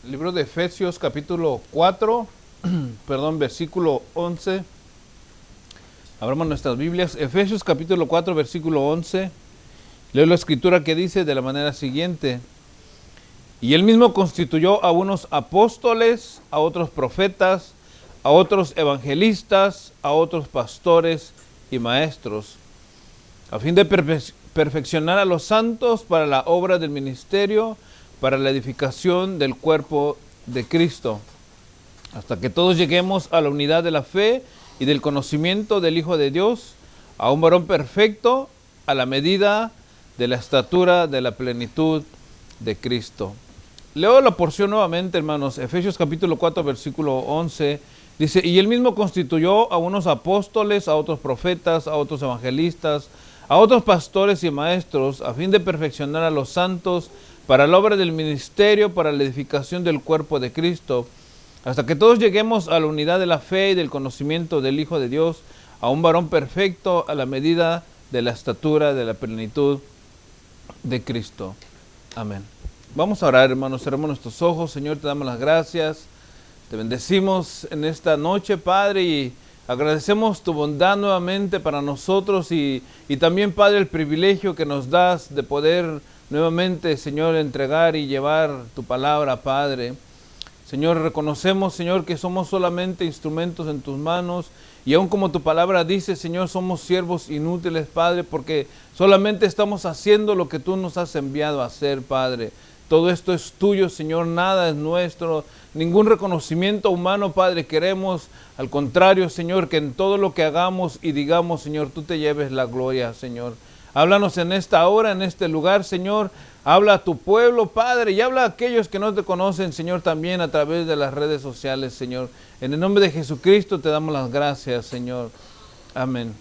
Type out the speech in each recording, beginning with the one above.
Libro de Efesios capítulo 4, versículo 11. Abramos nuestras Biblias. Efesios capítulo 4, versículo 11. Leo la escritura que dice de la manera siguiente: y él mismo constituyó a unos apóstoles, a otros profetas, a otros evangelistas, a otros pastores y maestros, a fin de perfeccionar a los santos para la obra del ministerio, para la edificación del cuerpo de Cristo, hasta que todos lleguemos a la unidad de la fe y del conocimiento del Hijo de Dios, a un varón perfecto, a la medida de la estatura de la plenitud de Cristo. Leo la porción nuevamente, hermanos. Efesios capítulo 4, versículo 11, dice: y él mismo constituyó a unos apóstoles, a otros profetas, a otros evangelistas, a otros pastores y maestros, a fin de perfeccionar a los santos para la obra del ministerio, para la edificación del cuerpo de Cristo, hasta que todos lleguemos a la unidad de la fe y del conocimiento del Hijo de Dios, a un varón perfecto, a la medida de la estatura de la plenitud de Cristo. Amén. Vamos a orar, hermanos. Cerramos nuestros ojos. Señor, te damos las gracias. Te bendecimos en esta noche, Padre, y agradecemos tu bondad nuevamente para nosotros y también, Padre, el privilegio que nos das de poder nuevamente, Señor, entregar y llevar tu palabra, Padre. Señor, reconocemos, Señor, que somos solamente instrumentos en tus manos, y aun como tu palabra dice, Señor, somos siervos inútiles, Padre, porque solamente estamos haciendo lo que tú nos has enviado a hacer, Padre. Todo esto es tuyo, Señor, nada es nuestro, ningún reconocimiento humano, Padre, queremos. Al contrario, Señor, que en todo lo que hagamos y digamos, Señor, tú te lleves la gloria, Señor. Háblanos en esta hora, en este lugar, Señor. Habla a tu pueblo, Padre, y habla a aquellos que no te conocen, Señor, también a través de las redes sociales, Señor. En el nombre de Jesucristo te damos las gracias, Señor. Amén.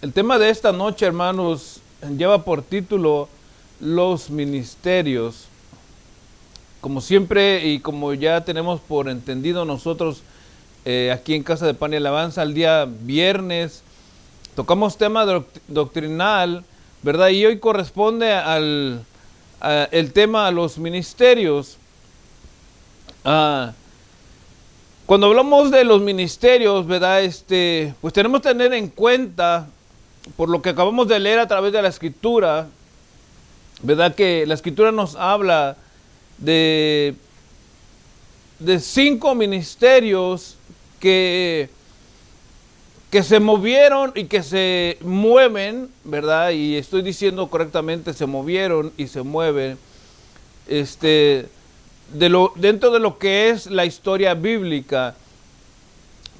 El tema de esta noche, hermanos, lleva por título los ministerios. Como siempre y como ya tenemos por entendido nosotros aquí en Casa de Pan y Alabanza, el día viernes tocamos tema doctrinal, ¿verdad? Y hoy corresponde el tema a los ministerios. Cuando hablamos de los ministerios, ¿verdad? Pues tenemos que tener en cuenta, por lo que acabamos de leer a través de la Escritura, ¿verdad? Que la Escritura nos habla de 5 ministerios que se movieron y que se mueven, ¿verdad? Y estoy diciendo correctamente, se movieron y se mueven, dentro de lo que es la historia bíblica.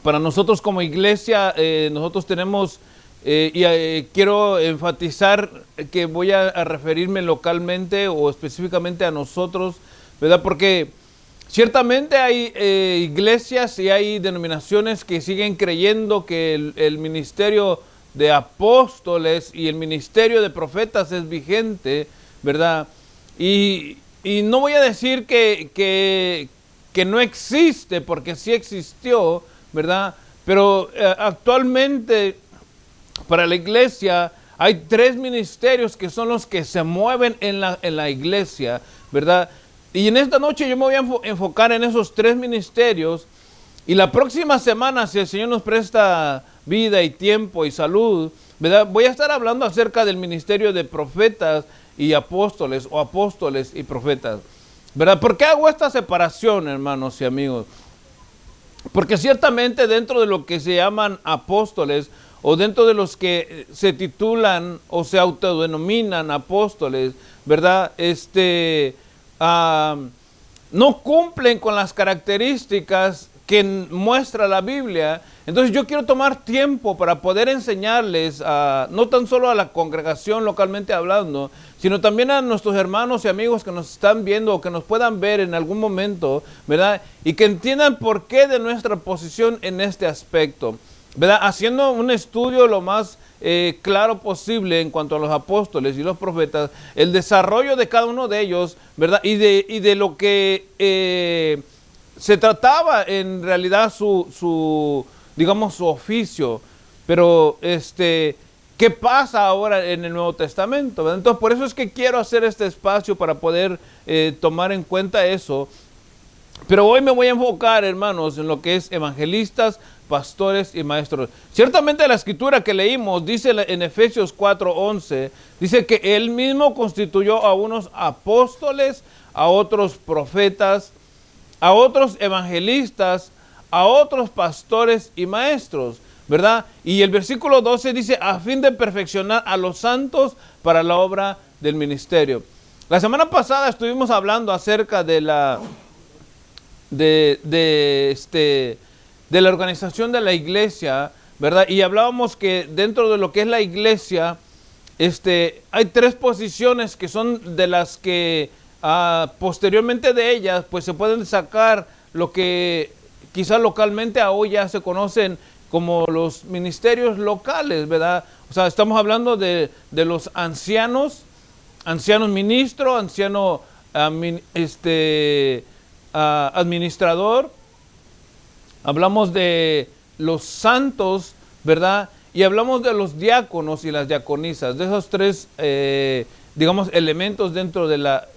Para nosotros como iglesia, nosotros tenemos, quiero enfatizar que voy a referirme localmente o específicamente a nosotros, ¿verdad? Porque ciertamente hay iglesias y hay denominaciones que siguen creyendo que el ministerio de apóstoles y el ministerio de profetas es vigente, ¿verdad? Y no voy a decir que no existe, porque sí existió, ¿verdad? Pero actualmente para la iglesia hay 3 ministerios que son los que se mueven en la iglesia, ¿verdad? Y en esta noche yo me voy a enfocar en esos 3 ministerios, y la próxima semana, si el Señor nos presta vida y tiempo y salud, ¿verdad? Voy a estar hablando acerca del ministerio de profetas y apóstoles, o apóstoles y profetas, ¿verdad? ¿Por qué hago esta separación, hermanos y amigos? Porque ciertamente dentro de lo que se llaman apóstoles, o dentro de los que se titulan o se autodenominan apóstoles, ¿verdad? No cumplen con las características que muestra la Biblia. Entonces yo quiero tomar tiempo para poder enseñarles, no tan solo a la congregación localmente hablando, sino también a nuestros hermanos y amigos que nos están viendo o que nos puedan ver en algún momento, ¿verdad? Y que entiendan por qué de nuestra posición en este aspecto, ¿verdad? Haciendo un estudio lo más claro posible en cuanto a los apóstoles y los profetas, el desarrollo de cada uno de ellos, ¿verdad? Y de lo que se trataba en realidad digamos, su oficio, pero qué qué pasa ahora en el Nuevo Testamento, ¿verdad? Entonces, por eso es que quiero hacer este espacio para poder tomar en cuenta eso. Pero hoy me voy a enfocar, hermanos, en lo que es evangelistas, pastores y maestros. Ciertamente la escritura que leímos dice en Efesios 4:11, dice que Él mismo constituyó a unos apóstoles, a otros profetas, a otros evangelistas, a otros pastores y maestros, ¿verdad? Y el versículo 12 dice, a fin de perfeccionar a los santos para la obra del ministerio. La semana pasada estuvimos hablando acerca de la organización de la iglesia, ¿verdad? Y hablábamos que dentro de lo que es la iglesia, hay tres posiciones que son de las que posteriormente de ellas, pues se pueden sacar lo que quizás localmente a hoy ya se conocen como los ministerios locales, ¿verdad? O sea, estamos hablando de los ancianos ministro, anciano administrador, hablamos de los santos, ¿verdad? Y hablamos de los diáconos y las diaconisas, de esos tres, digamos, elementos dentro de la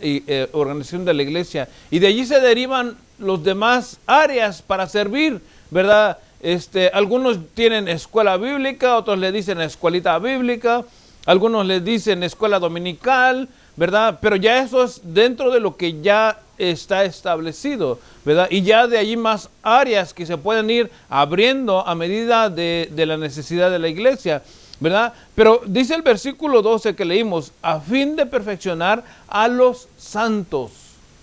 organización de la iglesia. Y de allí se derivan los demás áreas para servir, ¿verdad? Algunos tienen escuela bíblica, otros le dicen escuelita bíblica, algunos les dicen escuela dominical, ¿verdad? Pero ya eso es dentro de lo que ya está establecido, ¿verdad? Y ya de allí más áreas que se pueden ir abriendo a medida de la necesidad de la iglesia, ¿verdad? Pero dice el versículo 12 que leímos, a fin de perfeccionar a los santos.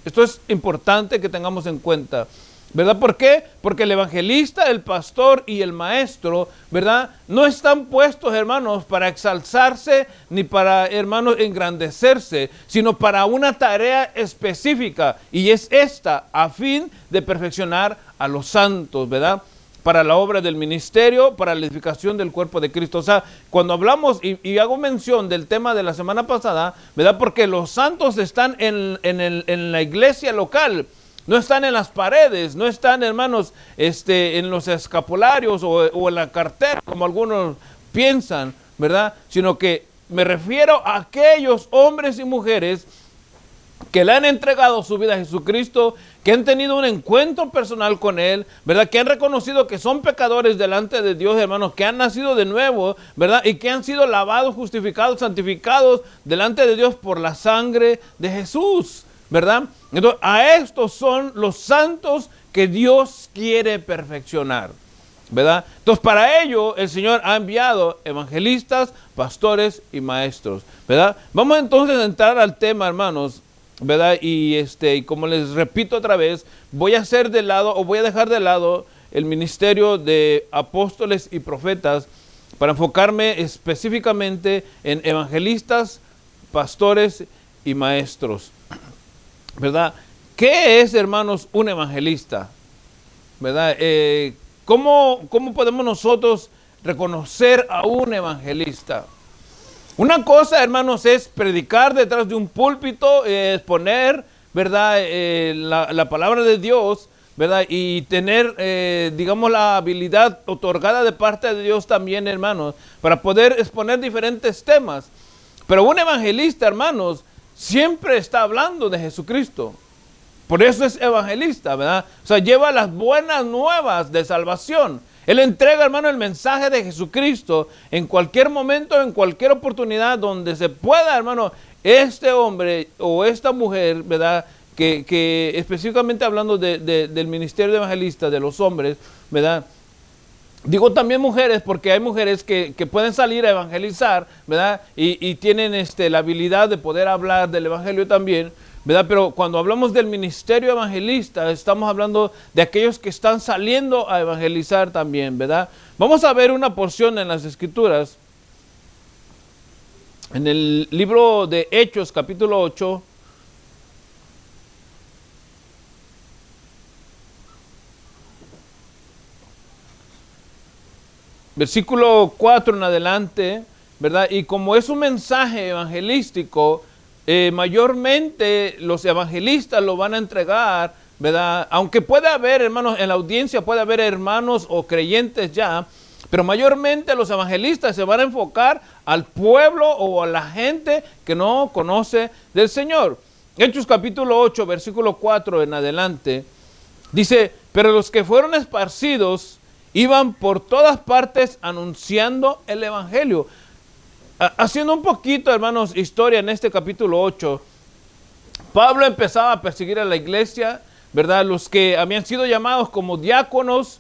Esto es importante que tengamos en cuenta, ¿verdad? ¿Por qué? Porque el evangelista, el pastor y el maestro, ¿verdad? No están puestos, hermanos, para exalzarse ni para, hermanos, engrandecerse, sino para una tarea específica. Y es esta, a fin de perfeccionar a los santos, ¿verdad? Para la obra del ministerio, para la edificación del cuerpo de Cristo. O sea, cuando hablamos, y hago mención del tema de la semana pasada, ¿verdad? Porque los santos están en la iglesia local, no están en las paredes, no están, hermanos, en los escapularios o en la cartera, como algunos piensan, ¿verdad? Sino que me refiero a aquellos hombres y mujeres que le han entregado su vida a Jesucristo, que han tenido un encuentro personal con Él, ¿verdad? Que han reconocido que son pecadores delante de Dios, hermanos, que han nacido de nuevo, ¿verdad? Y que han sido lavados, justificados, santificados delante de Dios por la sangre de Jesús, ¿verdad? Entonces, a estos son los santos que Dios quiere perfeccionar, ¿verdad? Entonces, para ello, el Señor ha enviado evangelistas, pastores y maestros, ¿verdad? Vamos entonces a entrar al tema, hermanos, ¿verdad? Y como les repito otra vez, voy a dejar de lado el ministerio de apóstoles y profetas para enfocarme específicamente en evangelistas, pastores y maestros, ¿verdad? ¿Qué es, hermanos, un evangelista? ¿Verdad? ¿Cómo podemos nosotros reconocer a un evangelista? Una cosa, hermanos, es predicar detrás de un púlpito, exponer, ¿verdad? La palabra de Dios, ¿verdad? Y tener, digamos, la habilidad otorgada de parte de Dios también, hermanos, para poder exponer diferentes temas. Pero un evangelista, hermanos, siempre está hablando de Jesucristo. Por eso es evangelista, ¿verdad? O sea, lleva las buenas nuevas de salvación. Él entrega, hermano, el mensaje de Jesucristo en cualquier momento, en cualquier oportunidad donde se pueda, hermano, este hombre o esta mujer, ¿verdad? Que específicamente hablando del ministerio de evangelista, de los hombres, ¿verdad? Digo también mujeres porque hay mujeres que pueden salir a evangelizar, ¿verdad? Y tienen la habilidad de poder hablar del evangelio también, ¿verdad? Pero cuando hablamos del ministerio evangelista, estamos hablando de aquellos que están saliendo a evangelizar también, ¿verdad? Vamos a ver una porción en las Escrituras, en el libro de Hechos, capítulo 8, versículo 4 en adelante, ¿verdad? Y como es un mensaje evangelístico, mayormente los evangelistas lo van a entregar, ¿verdad? Aunque puede haber, hermanos, en la audiencia puede haber hermanos o creyentes ya, Pero mayormente los evangelistas se van a enfocar al pueblo o a la gente que no conoce del Señor. Hechos capítulo 8, versículo 4 en adelante, dice, pero los que fueron esparcidos iban por todas partes anunciando el evangelio. Haciendo un poquito, hermanos, historia en este capítulo 8, Pablo empezaba a perseguir a la iglesia, ¿verdad? Los que habían sido llamados como diáconos,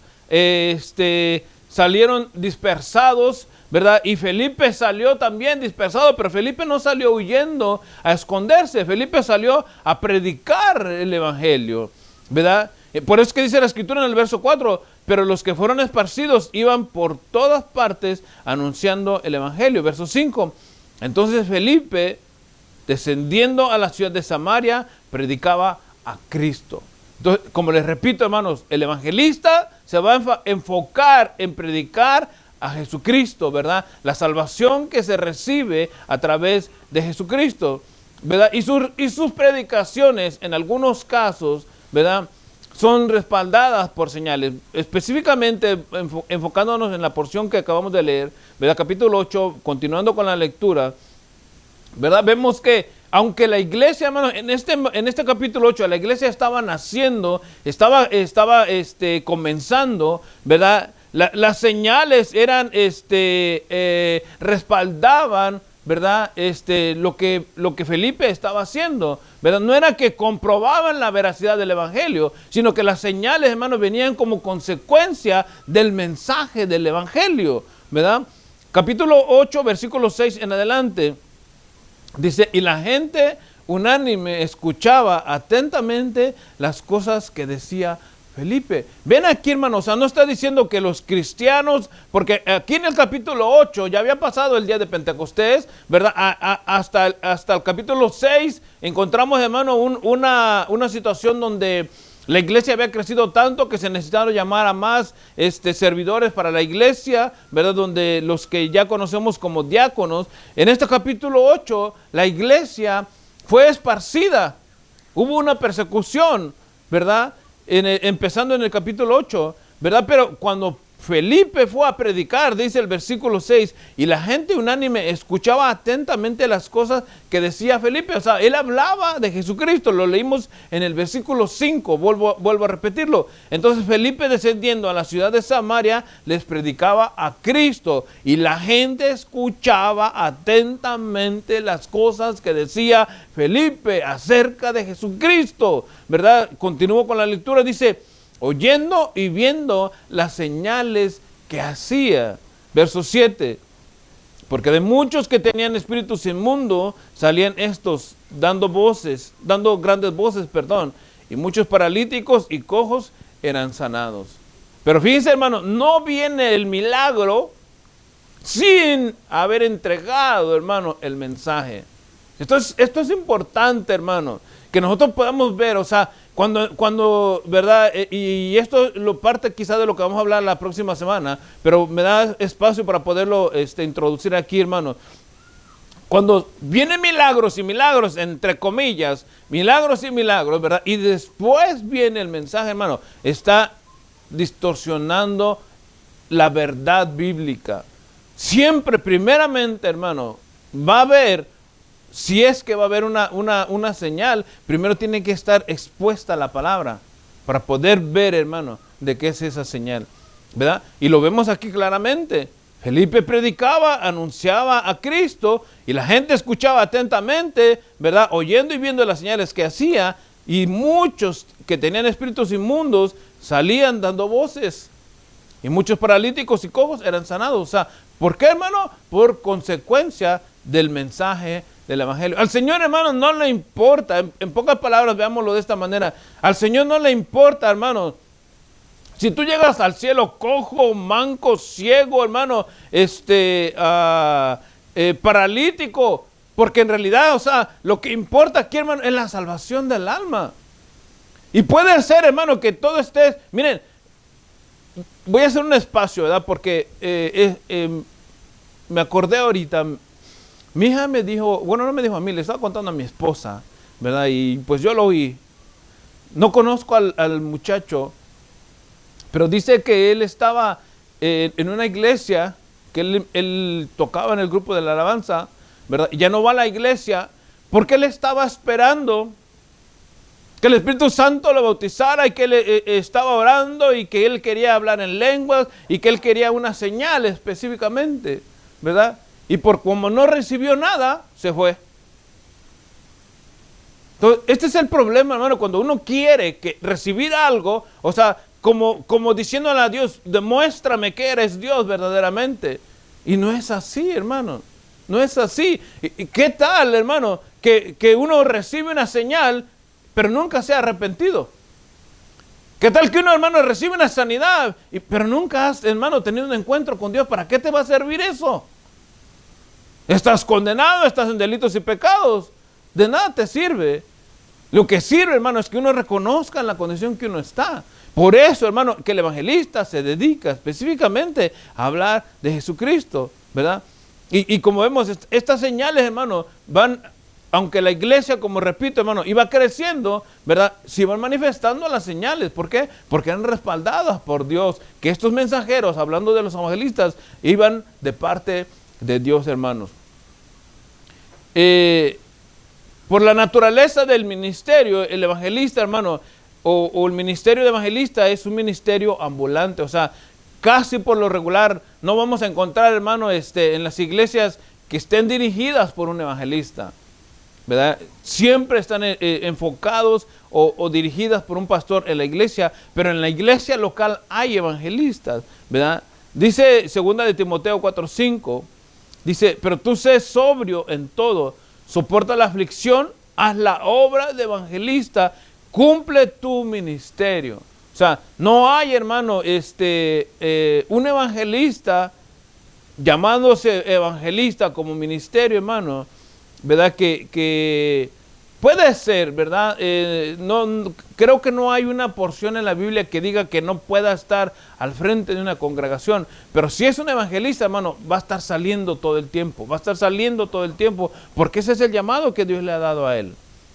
salieron dispersados, ¿verdad? Y Felipe salió también dispersado, pero Felipe no salió huyendo a esconderse, Felipe salió a predicar el evangelio, ¿verdad? Por eso es que dice la escritura en el verso 4, pero los que fueron esparcidos iban por todas partes anunciando el evangelio. Verso 5, entonces Felipe, descendiendo a la ciudad de Samaria, predicaba a Cristo. Entonces, como les repito, hermanos, el evangelista se va a enfocar en predicar a Jesucristo, ¿verdad? La salvación que se recibe a través de Jesucristo, ¿verdad? Y sus predicaciones, en algunos casos, ¿verdad?, son respaldadas por señales. Específicamente, enfocándonos en la porción que acabamos de leer, ¿verdad? Capítulo 8, continuando con la lectura, ¿verdad? Vemos que aunque la iglesia, hermano, en este capítulo 8, la iglesia estaba naciendo, estaba comenzando, ¿verdad? Las señales eran, respaldaban, ¿verdad? Lo que Felipe estaba haciendo, ¿verdad? No era que comprobaban la veracidad del evangelio, sino que las señales, hermanos, venían como consecuencia del mensaje del evangelio, ¿verdad? Capítulo 8, versículo 6 en adelante. Dice, y la gente unánime escuchaba atentamente las cosas que decía Felipe. Ven aquí, hermanos, o sea, no está diciendo que los cristianos, porque aquí en el capítulo 8 ya había pasado el día de Pentecostés, ¿verdad? Hasta el capítulo 6 encontramos, hermano, una situación donde la iglesia había crecido tanto que se necesitaron llamar a más servidores para la iglesia, ¿verdad? Donde los que ya conocemos como diáconos. En este capítulo 8, la iglesia fue esparcida. Hubo una persecución, ¿verdad? Empezando en el capítulo 8, ¿verdad? Pero cuando Felipe fue a predicar, dice el versículo 6, y la gente unánime escuchaba atentamente las cosas que decía Felipe. O sea, él hablaba de Jesucristo, lo leímos en el versículo 5, vuelvo a repetirlo. Entonces Felipe, descendiendo a la ciudad de Samaria, les predicaba a Cristo, y la gente escuchaba atentamente las cosas que decía Felipe acerca de Jesucristo, ¿verdad? Continúo con la lectura, dice, oyendo y viendo las señales que hacía. Verso 7, porque de muchos que tenían espíritus inmundos salían estos dando grandes voces, y muchos paralíticos y cojos eran sanados. Pero fíjense, hermano, no viene el milagro sin haber entregado, hermano, el mensaje. Esto es importante, hermano, que nosotros podamos ver, o sea, cuando, ¿verdad? Y esto lo parte quizá de lo que vamos a hablar la próxima semana, pero me da espacio para poderlo introducir aquí, hermano. Cuando vienen milagros y milagros, entre comillas, milagros y milagros, ¿verdad? Y después viene el mensaje, hermano, está distorsionando la verdad bíblica. Siempre, primeramente, hermano, va a haber, si es que va a haber una señal, primero tiene que estar expuesta la palabra para poder ver, hermano, de qué es esa señal, ¿verdad? Y lo vemos aquí claramente. Felipe predicaba, anunciaba a Cristo y la gente escuchaba atentamente, ¿verdad? Oyendo y viendo las señales que hacía, y muchos que tenían espíritus inmundos salían dando voces, y muchos paralíticos y cojos eran sanados. O sea, ¿por qué, hermano? Por consecuencia del mensaje del evangelio. Al Señor, hermano, no le importa, en pocas palabras, veámoslo de esta manera, al Señor no le importa, hermano, si tú llegas al cielo cojo, manco, ciego, hermano, paralítico, porque en realidad, o sea, lo que importa aquí, hermano, es la salvación del alma. Y puede ser, hermano, que todo esté, miren, voy a hacer un espacio, ¿verdad? Porque me acordé ahorita. Mi hija me dijo, bueno, no me dijo a mí, le estaba contando a mi esposa, ¿verdad? Y pues yo lo oí. No conozco al muchacho, pero dice que él estaba en una iglesia que él tocaba en el grupo de la alabanza, ¿verdad? Y ya no va a la iglesia porque él estaba esperando que el Espíritu Santo lo bautizara y que él estaba orando y que él quería hablar en lenguas y que él quería una señal específicamente, ¿verdad? Y por como no recibió nada, se fue. Entonces, este es el problema, hermano, cuando uno quiere recibir algo, o sea, como diciéndole a Dios, demuéstrame que eres Dios verdaderamente. Y no es así, hermano. No es así. ¿Y qué tal, hermano? Que uno recibe una señal, pero nunca se ha arrepentido. ¿Qué tal que uno, hermano, recibe una sanidad, pero nunca has, hermano, tenido un encuentro con Dios? ¿Para qué te va a servir eso? Estás condenado, estás en delitos y pecados. De nada te sirve. Lo que sirve, hermano, es que uno reconozca en la condición que uno está. Por eso, hermano, que el evangelista se dedica específicamente a hablar de Jesucristo, ¿verdad? Y como vemos, estas señales, hermano, van, aunque la iglesia, como repito, hermano, iba creciendo, ¿verdad? Se iban manifestando las señales. ¿Por qué? Porque eran respaldadas por Dios, que estos mensajeros, hablando de los evangelistas, iban de parte de Dios, hermanos. Por la naturaleza del ministerio, el evangelista, hermano, o el ministerio de evangelista es un ministerio ambulante, o sea, casi por lo regular no vamos a encontrar, hermano, en las iglesias que estén dirigidas por un evangelista, ¿verdad? Siempre están enfocados o dirigidas por un pastor en la iglesia, pero en la iglesia local hay evangelistas, ¿verdad? Dice 2 de Timoteo 4:5, dice, pero tú sé sobrio en todo, soporta la aflicción, haz la obra de evangelista, cumple tu ministerio. O sea, no hay, hermano, un evangelista llamándose evangelista como ministerio, hermano, ¿verdad? Que puede ser, ¿verdad? Creo que no hay una porción en la Biblia que diga que no pueda estar al frente de una congregación, pero si es un evangelista, hermano, va a estar saliendo todo el tiempo, porque ese es el llamado que Dios le ha dado a él,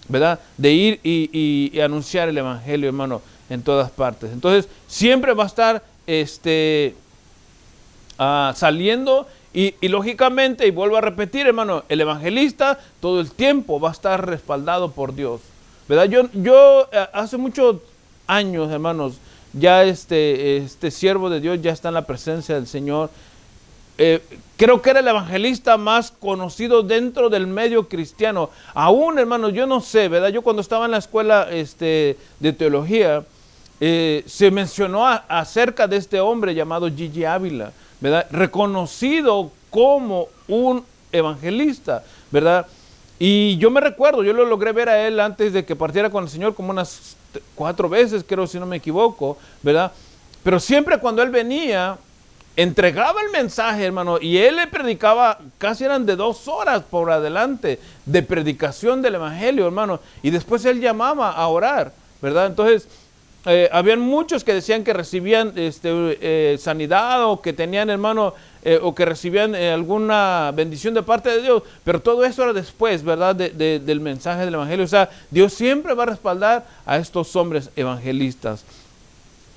¿verdad? De ir y anunciar el evangelio, hermano, en todas partes. Entonces, siempre va a estar saliendo y lógicamente, y vuelvo a repetir, hermano, el evangelista todo el tiempo va a estar respaldado por Dios, ¿verdad? Yo hace muchos años, hermanos, ya este siervo de Dios ya está en la presencia del Señor. Creo que era el evangelista más conocido dentro del medio cristiano. Aún, hermanos, yo no sé, ¿verdad? Yo cuando estaba en la escuela de teología, se mencionó acerca de este hombre llamado Gigi Ávila, ¿verdad? Reconocido como un evangelista, ¿verdad? Y yo me recuerdo, yo lo logré ver a él antes de que partiera con el Señor como unas 4 veces, creo, si no me equivoco, ¿verdad? Pero siempre cuando él venía, entregaba el mensaje, hermano, y él le predicaba, casi eran de 2 horas por adelante, de predicación del evangelio, hermano, y después él llamaba a orar, ¿verdad? Entonces, habían muchos que decían que recibían sanidad o que tenían, hermano, o que recibían alguna bendición de parte de Dios, pero todo eso era después, ¿verdad? Del mensaje del evangelio. O sea, Dios siempre va a respaldar a estos hombres evangelistas.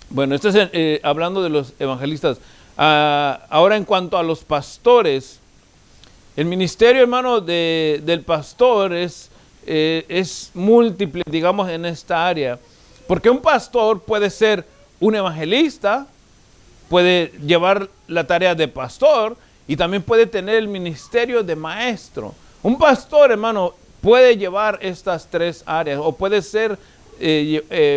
Bueno, esto es hablando de los evangelistas. Ahora, en cuanto a los pastores, el ministerio, hermano, del pastor es múltiple, digamos, en esta área. Porque un pastor puede ser un evangelista, puede llevar la tarea de pastor y también puede tener el ministerio de maestro. Un pastor, hermano, puede llevar estas 3 áreas o puede ser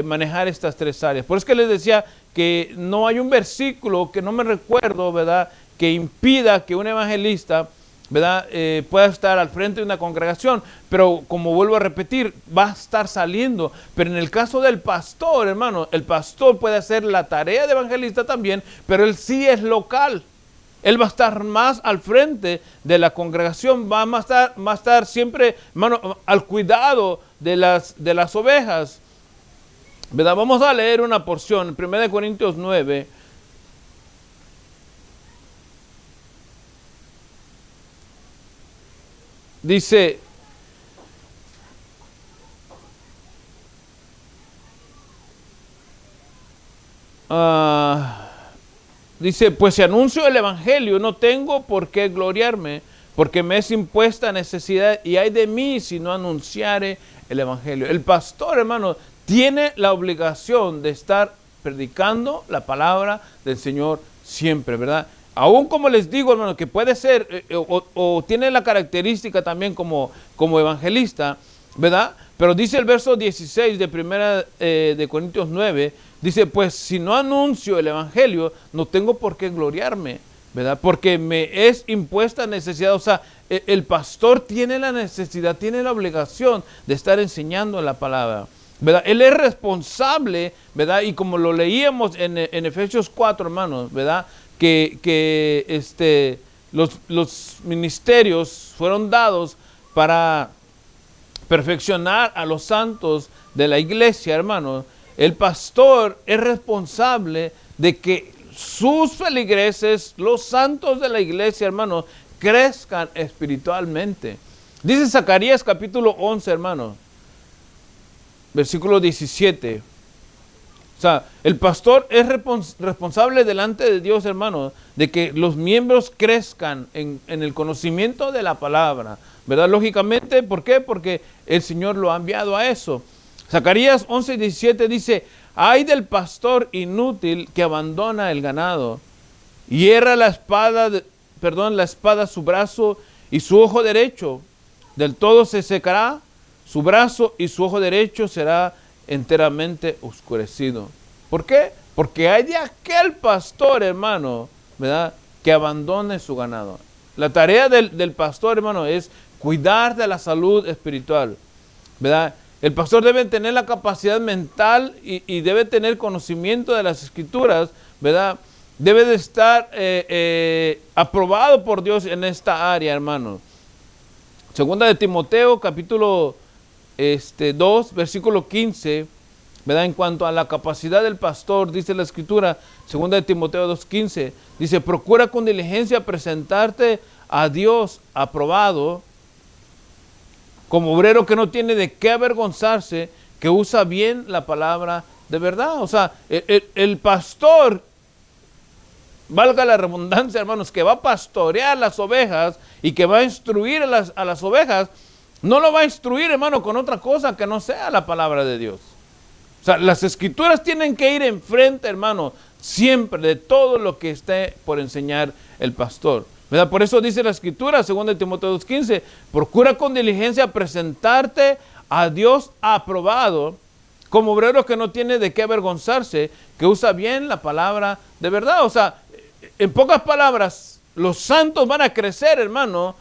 manejar estas 3 áreas. Por eso que les decía que no hay un versículo, que no me recuerdo, ¿verdad?, que impida que un evangelista, ¿verdad?, pueda estar al frente de una congregación, pero como vuelvo a repetir, va a estar saliendo. Pero en el caso del pastor, hermano, el pastor puede hacer la tarea de evangelista también, pero él sí es local. Él va a estar más al frente de la congregación, va a estar siempre, hermano, al cuidado de las ovejas, ¿verdad? Vamos a leer una porción, 1 Corintios 9. Dice, dice, pues si anuncio el evangelio, no tengo por qué gloriarme, porque me es impuesta necesidad, y ay de mí si no anunciare el evangelio. El pastor, hermano, tiene la obligación de estar predicando la palabra del Señor siempre, ¿verdad? Aún como les digo, hermano, que puede ser, o tiene la característica también como evangelista, ¿verdad? Pero dice el verso 16 de primera de Corintios 9, dice, pues si no anuncio el evangelio, no tengo por qué gloriarme, ¿verdad? Porque me es impuesta necesidad. O sea, el pastor tiene la necesidad, tiene la obligación de estar enseñando la palabra, ¿verdad? Él es responsable, ¿verdad? Y como lo leíamos en Efesios 4, hermanos, ¿verdad? Que los ministerios fueron dados para perfeccionar a los santos de la iglesia, hermanos. El pastor es responsable de que sus feligreses, los santos de la iglesia, hermanos, crezcan espiritualmente. Dice Zacarías capítulo 11, hermanos, versículo 17. O sea, el pastor es responsable delante de Dios, hermanos, de que los miembros crezcan en el conocimiento de la palabra, ¿verdad? Lógicamente, ¿por qué? Porque el Señor lo ha enviado a eso. Zacarías 11:17 dice, ay del pastor inútil que abandona el ganado, hierra la espada su brazo y su ojo derecho, del todo se secará su brazo y su ojo derecho será enteramente oscurecido. ¿Por qué? Porque hay de aquel pastor, hermano, ¿verdad?, que abandone su ganado. La tarea del pastor, hermano, es cuidar de la salud espiritual, ¿verdad? El pastor debe tener la capacidad mental y debe tener conocimiento de las escrituras, ¿verdad? Debe de estar aprobado por Dios en esta área, hermano. Segunda de Timoteo, capítulo 2, versículo 15, ¿verdad? En cuanto a la capacidad del pastor, dice la escritura, segunda de Timoteo 2:15, dice, procura con diligencia presentarte a Dios aprobado, como obrero que no tiene de qué avergonzarse, que usa bien la palabra de verdad. O sea, el pastor, valga la redundancia, hermanos, que va a pastorear las ovejas y que va a instruir a las ovejas, no lo va a instruir, hermano, con otra cosa que no sea la palabra de Dios. O sea, las escrituras tienen que ir enfrente, hermano, siempre de todo lo que esté por enseñar el pastor, ¿verdad? Por eso dice la escritura, 2 Timoteo 2:15, procura con diligencia presentarte a Dios aprobado, como obrero que no tiene de qué avergonzarse, que usa bien la palabra de verdad. O sea, en pocas palabras, los santos van a crecer, hermano,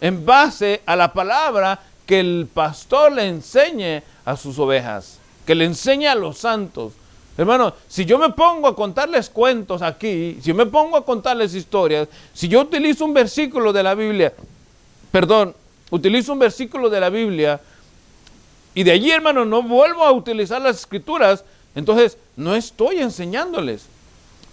en base a la palabra que el pastor le enseñe a sus ovejas, que le enseñe a los santos. Hermano, si yo me pongo a contarles cuentos aquí, si me pongo a contarles historias, si yo utilizo un versículo de la Biblia, y de allí, hermano, no vuelvo a utilizar las escrituras, entonces no estoy enseñándoles.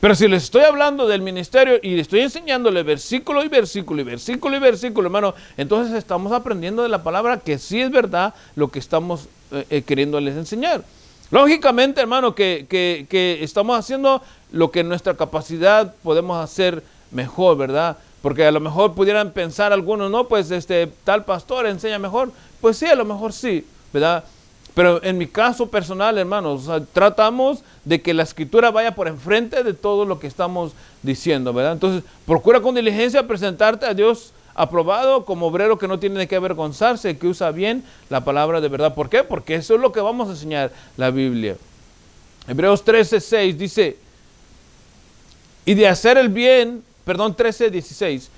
Pero si les estoy hablando del ministerio y estoy enseñándoles versículo y versículo y versículo y versículo, hermano, entonces estamos aprendiendo de la palabra que sí es verdad lo que estamos queriéndoles enseñar. Lógicamente, hermano, que estamos haciendo lo que en nuestra capacidad podemos hacer mejor, ¿verdad? Porque a lo mejor pudieran pensar algunos, no, pues tal pastor enseña mejor. Pues sí, a lo mejor sí, ¿verdad? Pero en mi caso personal, hermanos, o sea, tratamos de que la escritura vaya por enfrente de todo lo que estamos diciendo, ¿verdad? Entonces, procura con diligencia presentarte a Dios aprobado como obrero que no tiene de qué avergonzarse, que usa bien la palabra de verdad. ¿Por qué? Porque eso es lo que vamos a enseñar la Biblia. Hebreos 13:6 dice, y de hacer el bien, 13:16,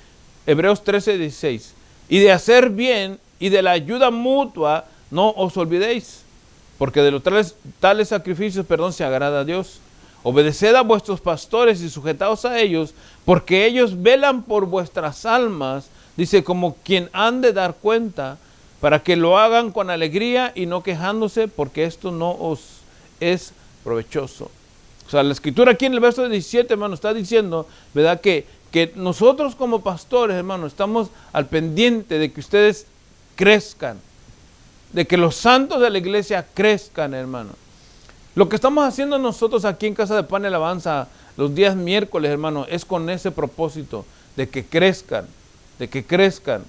Hebreos 13:16, y de hacer bien y de la ayuda mutua no os olvidéis, porque de los tales sacrificios, se agrada a Dios. Obedeced a vuestros pastores y sujetaos a ellos, porque ellos velan por vuestras almas, dice, como quien han de dar cuenta, para que lo hagan con alegría y no quejándose, porque esto no os es provechoso. O sea, la escritura aquí en el verso 17, hermano, está diciendo, ¿verdad? Que nosotros como pastores, hermano, estamos al pendiente de que ustedes crezcan, de que los santos de la iglesia crezcan, hermano. Lo que estamos haciendo nosotros aquí en Casa de Pan y Alabanza, los días miércoles, hermano, es con ese propósito de que crezcan, de que crezcan,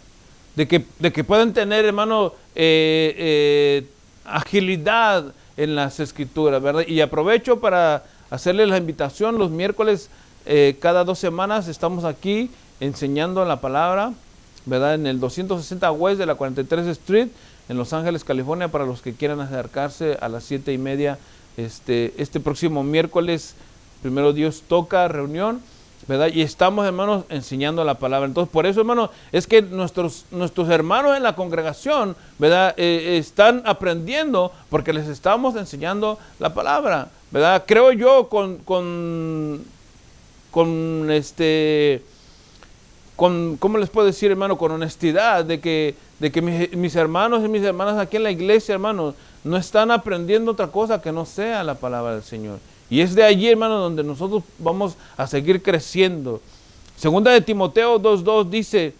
de que puedan tener, hermano, agilidad en las escrituras, ¿verdad? Y aprovecho para hacerles la invitación, los miércoles, cada 2 semanas estamos aquí enseñando la palabra, ¿verdad? En el 260 West de la 43 Street, en Los Ángeles, California, para los que quieran acercarse a las 7:30, este próximo miércoles, primero Dios toca reunión, ¿verdad? Y estamos, hermanos, enseñando la palabra. Entonces, por eso, hermanos, es que nuestros hermanos en la congregación, ¿verdad? Están aprendiendo porque les estamos enseñando la palabra, ¿verdad? Creo yo con ¿cómo les puedo decir, hermano? Con honestidad, de que mis hermanos y mis hermanas aquí en la iglesia, hermanos, no están aprendiendo otra cosa que no sea la palabra del Señor. Y es de allí, hermano, donde nosotros vamos a seguir creciendo. Segunda de Timoteo 2:2 dice,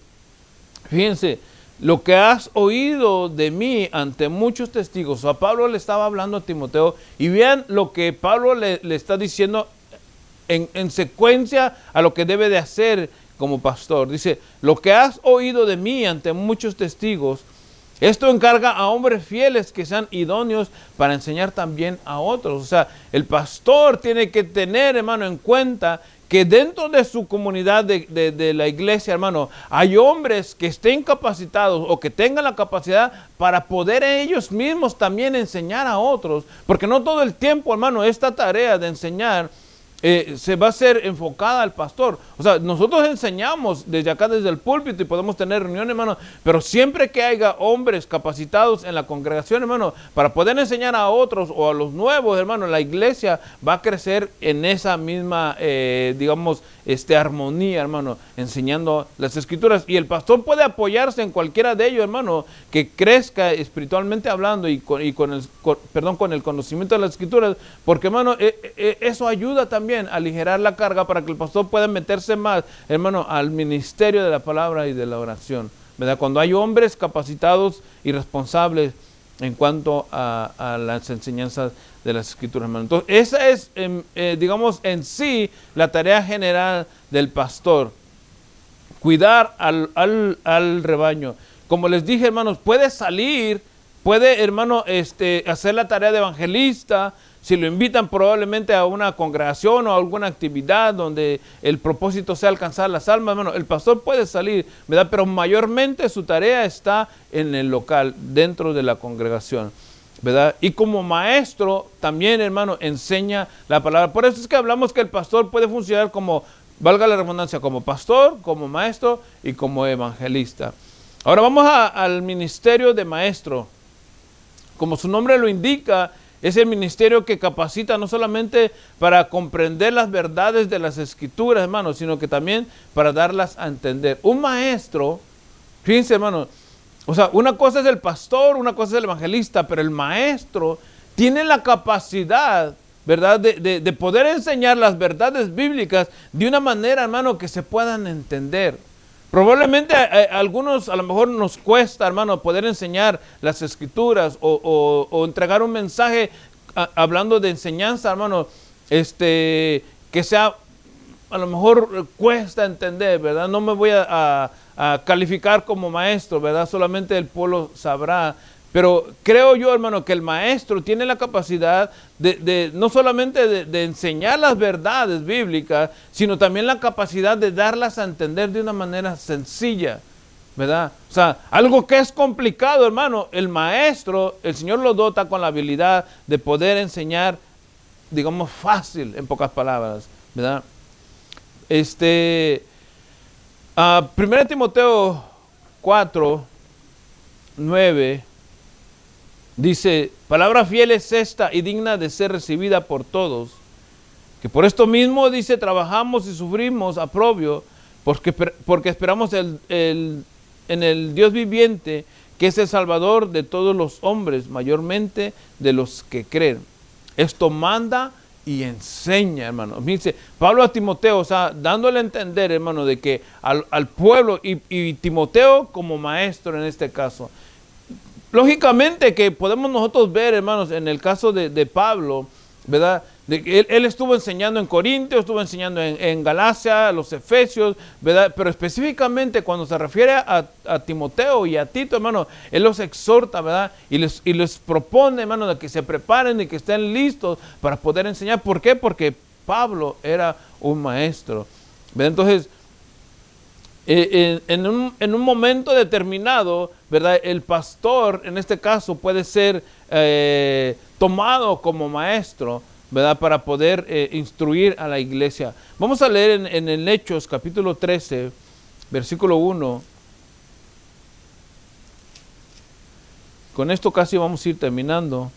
fíjense, lo que has oído de mí ante muchos testigos. O sea, Pablo le estaba hablando a Timoteo y vean lo que Pablo le está diciendo en secuencia a lo que debe de hacer como pastor. Dice, lo que has oído de mí ante muchos testigos, esto encarga a hombres fieles que sean idóneos para enseñar también a otros. O sea, el pastor tiene que tener, hermano, en cuenta que dentro de su comunidad de la iglesia, hermano, hay hombres que estén capacitados o que tengan la capacidad para poder ellos mismos también enseñar a otros. Porque no todo el tiempo, hermano, esta tarea de enseñar se va a ser enfocada al pastor. O sea, nosotros enseñamos desde acá, desde el púlpito, y podemos tener reuniones, hermano, pero siempre que haya hombres capacitados en la congregación, hermano, para poder enseñar a otros o a los nuevos, hermano, la iglesia va a crecer en esa misma, digamos, armonía, hermano, enseñando las escrituras. Y el pastor puede apoyarse en cualquiera de ellos, hermano, que crezca espiritualmente hablando y con el conocimiento de las escrituras, porque, hermano, eso ayuda también a aligerar la carga para que el pastor pueda meterse más, hermano, al ministerio de la palabra y de la oración, ¿verdad? Cuando hay hombres capacitados y responsables en cuanto a las enseñanzas de las escrituras, hermano. Entonces, esa es, digamos, en sí, la tarea general del pastor, cuidar al rebaño. Como les dije, hermanos, puede salir, puede, hermano, hacer la tarea de evangelista. Si lo invitan probablemente a una congregación o a alguna actividad donde el propósito sea alcanzar las almas, hermano, el pastor puede salir, ¿verdad? Pero mayormente su tarea está en el local, dentro de la congregación, ¿verdad? Y como maestro también, hermano, enseña la palabra. Por eso es que hablamos que el pastor puede funcionar como, valga la redundancia, como pastor, como maestro y como evangelista. Ahora vamos al ministerio de maestro. Como su nombre lo indica, es el ministerio que capacita no solamente para comprender las verdades de las escrituras, hermanos, sino que también para darlas a entender. Un maestro, fíjense, hermanos, o sea, una cosa es el pastor, una cosa es el evangelista, pero el maestro tiene la capacidad, ¿verdad?, de poder enseñar las verdades bíblicas de una manera, hermano, que se puedan entender. Probablemente a algunos a lo mejor nos cuesta, hermano, poder enseñar las escrituras o entregar un mensaje hablando de enseñanza, hermano, que sea, a lo mejor cuesta entender, ¿verdad? No me voy a calificar como maestro, ¿verdad? Solamente el pueblo sabrá. Pero creo yo, hermano, que el maestro tiene la capacidad de no solamente de enseñar las verdades bíblicas, sino también la capacidad de darlas a entender de una manera sencilla, ¿verdad? O sea, algo que es complicado, hermano, el maestro, el Señor lo dota con la habilidad de poder enseñar, digamos, fácil, en pocas palabras, ¿verdad? 1 Timoteo 4:9 dice, palabra fiel es esta y digna de ser recibida por todos, que por esto mismo, dice, trabajamos y sufrimos aprobio, porque esperamos en el Dios viviente, que es el Salvador de todos los hombres, mayormente de los que creen. Esto manda y enseña, hermano. Dice Pablo a Timoteo, o sea, dándole a entender, hermano, de que al pueblo y Timoteo como maestro en este caso. Lógicamente que podemos nosotros ver, hermanos, en el caso de Pablo, ¿verdad? Él estuvo enseñando en Corintios, estuvo enseñando en Galacia, los Efesios, ¿verdad? Pero específicamente cuando se refiere a Timoteo y a Tito, hermano, él los exhorta, ¿verdad? Y les propone, hermano, de que se preparen y que estén listos para poder enseñar. ¿Por qué? Porque Pablo era un maestro, ¿verdad? Entonces, en un momento determinado, ¿verdad? El pastor, en este caso, puede ser tomado como maestro, ¿verdad? Para poder instruir a la iglesia. Vamos a leer en el Hechos, capítulo 13, versículo 1. Con esto casi vamos a ir terminando.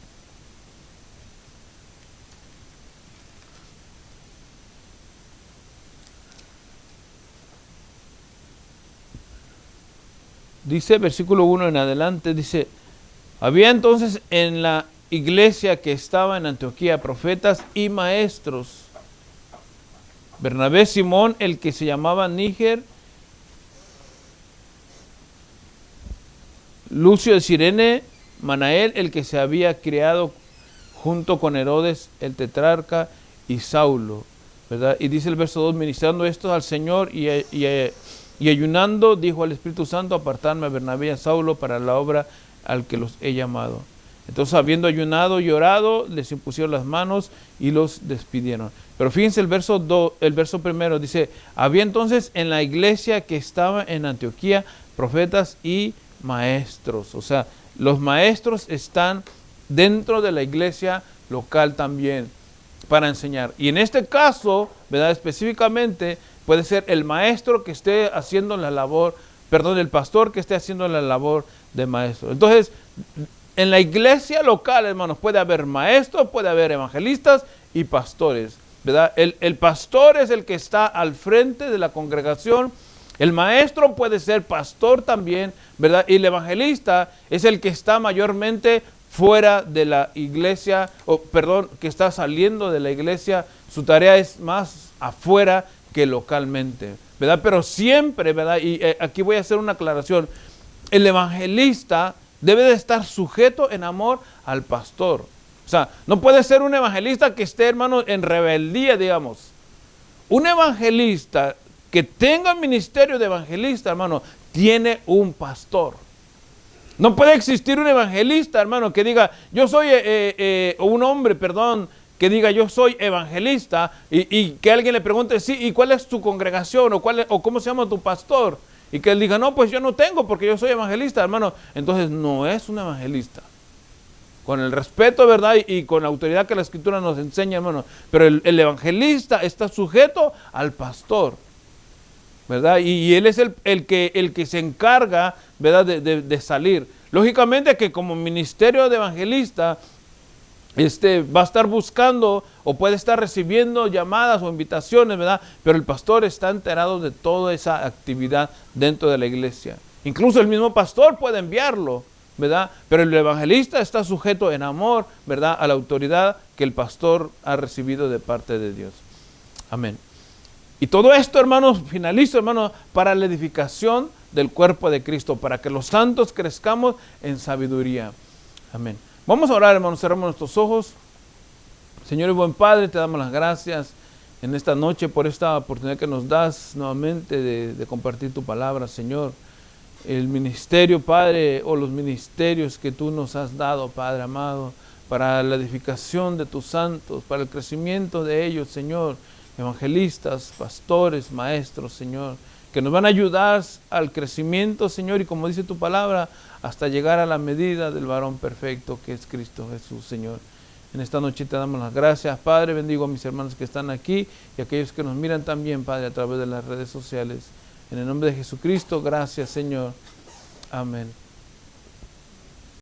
Dice, versículo 1 en adelante, dice: había entonces en la iglesia que estaba en Antioquía profetas y maestros: Bernabé, Simón, el que se llamaba Níger, Lucio de Cirene, Manael, el que se había criado junto con Herodes el tetrarca, y Saulo, ¿verdad? Y dice el verso 2: ministrando estos al Señor y ayunando, dijo al Espíritu Santo: apartarme a Bernabé y a Saulo para la obra al que los he llamado. Entonces, habiendo ayunado y orado, les impusieron las manos y los despidieron. Pero fíjense el verso primero, dice: había entonces en la iglesia que estaba en Antioquía profetas y maestros. O sea, los maestros están dentro de la iglesia local también para enseñar. Y en este caso, ¿verdad? Específicamente, puede ser el maestro que esté haciendo la labor, el pastor que esté haciendo la labor de maestro. Entonces, en la iglesia local, hermanos, puede haber maestros, puede haber evangelistas y pastores, ¿verdad? El pastor es el que está al frente de la congregación. El maestro puede ser pastor también, ¿verdad? Y el evangelista es el que está mayormente fuera de la iglesia, que está saliendo de la iglesia. Su tarea es más afuera que localmente, ¿verdad? Pero siempre, ¿verdad? Y aquí voy a hacer una aclaración. El evangelista debe de estar sujeto en amor al pastor. O sea, no puede ser un evangelista que esté, hermano, en rebeldía, digamos. Un evangelista que tenga ministerio de evangelista, hermano, tiene un pastor. No puede existir un evangelista, hermano, que diga: yo soy, un hombre, que diga: yo soy evangelista, y que alguien le pregunte: sí, ¿y cuál es tu congregación? ¿O cómo se llama tu pastor? Y que él diga: no, pues yo no tengo porque yo soy evangelista, hermano. Entonces no es un evangelista. Con el respeto, ¿verdad? Y con la autoridad que la Escritura nos enseña, hermano. Pero el evangelista está sujeto al pastor, ¿verdad? Y él es el que se encarga, ¿verdad? De salir. Lógicamente que como ministerio de evangelista, va a estar buscando o puede estar recibiendo llamadas o invitaciones, ¿verdad? Pero el pastor está enterado de toda esa actividad dentro de la iglesia. Incluso el mismo pastor puede enviarlo, ¿verdad? Pero el evangelista está sujeto en amor, ¿verdad?, a la autoridad que el pastor ha recibido de parte de Dios. Amén. Y todo esto, hermanos, finalizo, hermanos, para la edificación del cuerpo de Cristo, para que los santos crezcamos en sabiduría. Amén. Vamos a orar, hermanos, cerramos nuestros ojos. Señor y buen Padre, te damos las gracias en esta noche por esta oportunidad que nos das nuevamente de compartir tu palabra, Señor. El ministerio, Padre, o los ministerios que tú nos has dado, Padre amado, para la edificación de tus santos, para el crecimiento de ellos, Señor. Evangelistas, pastores, maestros, Señor, que nos van a ayudar al crecimiento, Señor, y como dice tu palabra, hasta llegar a la medida del varón perfecto que es Cristo Jesús, Señor. En esta noche te damos las gracias, Padre. Bendigo a mis hermanos que están aquí y a aquellos que nos miran también, Padre, a través de las redes sociales. En el nombre de Jesucristo, gracias, Señor. Amén.